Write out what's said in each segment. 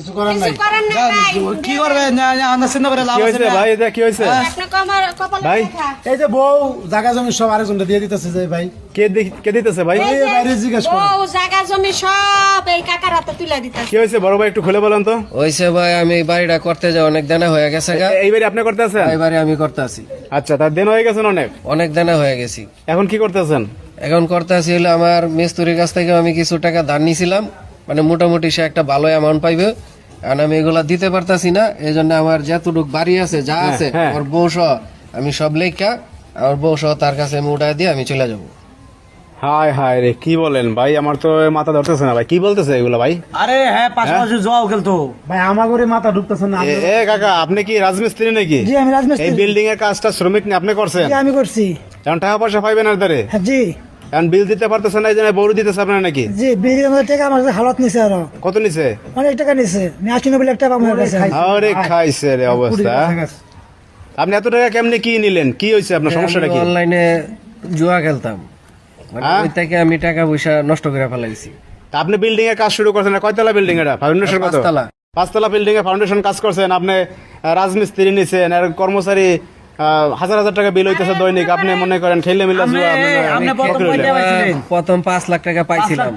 কিছু করার নাই কি করবে আমরা চিন্তা করে লাভ আছে ভাই এটা কি হয়েছে ভাই এই যে বউ জায়গা জমি সব আরেকজনটা দিয়ে দিতেছে যে ভাই কে দিতেছে ভাই এই বাইরে জিজ্ঞেস করো ও জায়গা জমি সব এই কাকার হাতে তুলে দিতেছে। কি হয়েছে বড় ভাই একটু খুলে বলেন তো। হইছে ভাই আমি বাড়িটা করতে যাই অনেক দেনা হয়ে গেছে গা। এইবারে আপনি করতে আছেন? এইবারে আমি করতে আছি। আচ্ছা তার দিন হয়ে গেছেন অনেক? অনেক দেনা হয়ে গেছি। এখন কি করতেছেন? এখন করতে আছি হলো আমার মিস্ত্রির কাছ থেকে আমি কিছু টাকা ধার নিয়েছিলাম, মানে মোটামুটি সে একটা ভালো অ্যামাউন্ট পাইবে, আর আমি এগুলা দিতে পারতাছি না। এই জন্য আমার যতটুক বাড়ি আছে যা আছে আমার বউ সহ আমি সব লেখা আমার বউ সহ তার কাছে আমি উঠাই দিয়ে আমি চলে যাবো। হায় হায় রে, কি বলেন ভাই? আমার তো মাথা ধরতেছে না ভাই, কি বলতেছে এগুলো ভাই? আরে হ্যাঁ পাশাপাশি জোয়াও খেলতো ভাই আমার ঘরে মাথা ঢুকতেছে না এ কাকা আপনি কি রাজমিস্ত্রি নাকি? জি আমি রাজমিস্ত্রি। এই বিল্ডিং এর কাজটা শ্রমিক নিয়ে আপনি করছেন? জি আমি করছি। এখন টাকা পয়সা পাইবেন আর ধরে হ্যাঁ জি এখন বিল দিতে পারতেছেন না, এই জন্য বড় দিতেছে আপনার নাকি? জি বিলের মধ্যে টাকা আমার কাছে হালত নিছে আরো কত নিছে? অনেক টাকা নিছে 89 লাখ টাকা আমার কাছে। আরে খাইছে রে অবস্থা। আপনি এত টাকা কেমনে কি নিলেন? কি হয়েছে আপনার সমস্যাটা কি? অনলাইনে জুয়া খেলতাম, মানে হ্যাঁ? ওই থেকে আমি টাকা পয়সা নষ্ট করে ফেলাইছি। তা আপনি বিল্ডিং এর কাজ শুরু করছেন, কয়তলা বিল্ডিং এটা? ফাউন্ডেশন কত? পাঁচতলা। 5 তলা বিল্ডিং এ ফাউন্ডেশন কাজ করছেন আপনি, রাজমিস্ত্রি নিছেন, আর কর্মচারী হাজার হাজার টাকা বিল হইতেছে দৈনিক। আপনি মনে করেন ঠেলে মিলা জুয়া আপনি প্রথম কয়টা পাইছিলেন? প্রথম 5 লাখ টাকা পাইছিলাম।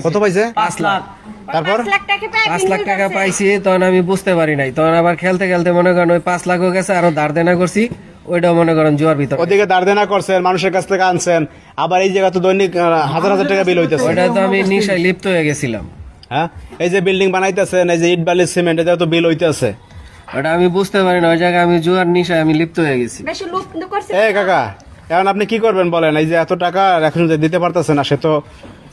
কত পাইছে? 5 লাখ। তারপর 5 লাখ টাকা পায় 5 লাখ টাকা পাইছি, তখন আমি বুঝতে পারি নাই। তখন আবার খেলতে খেলতে মনে করেন ওই 5 লাখ হয়ে গেছে, আরো ধার দেনা করছি, ওইটাও মনে করেন জুয়ার ভিতর। ওদিকে দাঁড় দেনা করছেন, মানুষের কাছ থেকে আনছেন, আবার এই জায়গা তো দৈনিক হাজার হাজার টাকা বিল হইতেছে। ওইটা তো আমি নিশায় লিপ্ত হয়ে গেছিলাম। হ্যাঁ, এই যে বিল্ডিং বানাইতেছেন, এই যে ইট বালি সিমেন্ট, এটা তো বিল হইতেছে। ওটা আমি বুঝতে পারি না, ওই জায়গায় আমি জুয়ার নিশায় আমি লিপ্ত হয়ে গেছি। বেশি লুপ করছে। এ কাকা এখন আপনি কি করবেন বলেন? এই যে এত টাকা এখন যে দিতে পারতেছে না, সে তো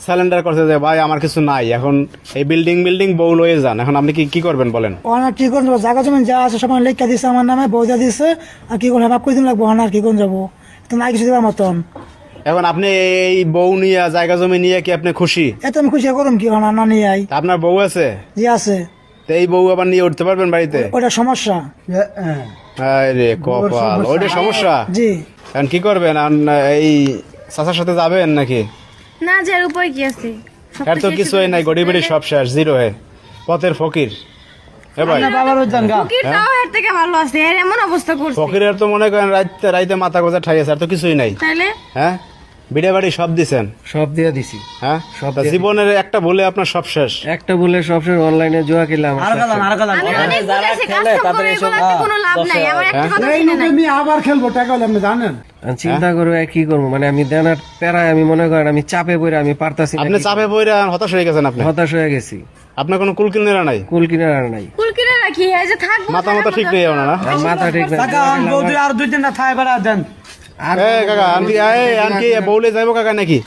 স্যালেন্ডার করছে যে ভাই আমার কিছু নাই, এখন এই বিল্ডিং বউ লয়ে যান, এখন আপনি কি করবেন বলেন? অনার কি করবো, জায়গা জমি যা আছে সব লেখা দিছে আমার নামে, বউজা দিছে। আর কি করবো, বাপ কইদিন লাগবো, অনার কি কোন যাবো, তো নাই কিছু দেওয়ার মতন। এখন আপনি এই বউ নিয়ে জায়গা জমি নিয়ে কি আপনি খুশি? এত আমি খুশি করুম কি অনার না নিয়ে আই। তা আপনার বউ আছে? জি আছে। তো এই বউ আবার নিয়ে উঠতে পারবেন বাড়িতে? ওটা সমস্যা। আরে কপাল, ওইটা সমস্যা। জি এখন কি করবেন? এই চাচার সাথে যাবেন নাকি? না যার উপায় কি আছে? এর তো কিছুই নাই, গড়ি বেড়ি সব শেষ, জিরো হে, পথের ফকির। এ ভাই বাবার ওজন গা ফকির তাও এর থেকে ভালো আছে, এর এমন অবস্থা করছে। ফকিরের তো মনে করেন রাইতে মাথা গোজা ঠাইছে, আর তো কিছুই নাই। তাইলে হ্যাঁ, বিড়ে বাড়ি সব দিছেন। সব দিয়ে দিছি। হ্যাঁ, সব তা জীবনের একটা ভুলে আপনার সব শেষ। একটা বলে সবসময় অনলাইনে জুয়া খেললাম। আর কালাম আমি অনেক বুঝেছি, কাজ তো করে এগুলোতে কোনো লাভ নাই। আমার একটা কথা এই শুনে লোকে নিয়ে আবার খেলবো টাকা হলে আপনি জানেন। চিন্তা করবো কি করবো, মানে আমি দেনার প্যারায় আমি মনে করেন আমি চাপে পড়ে আমি পারতাছি না। আপনি চাপে পড়ে হতাশ হয়ে গেছেন। আপনি হতাশ হয়ে গেছি। আপনার কোনো কুল কিনারা নাই, কুল কিনার আর নাই, কুল কিনে রাখি, এই যে থাকবো মাথা মাথা ঠিক নেই আপনার না? আর মাথা ঠিক না। টাকা বৌদি আর 2-3টা থাই বেড়া দেন। এ কাকা আনকি বউলে যাইবো কাকা নাকি?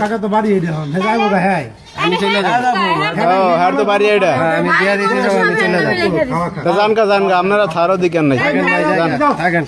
টাকা তো বাড়িয়ে দেওয়া যাইবো গা। হ্যাঁ আমি চলে যাবো। ও হার তো বাড়ি এটা। আমি দিয়ে দিতে যাবো, আমি চলে যাবো। জানকা আপনারা থারো দিকেন নাই। থাকেন।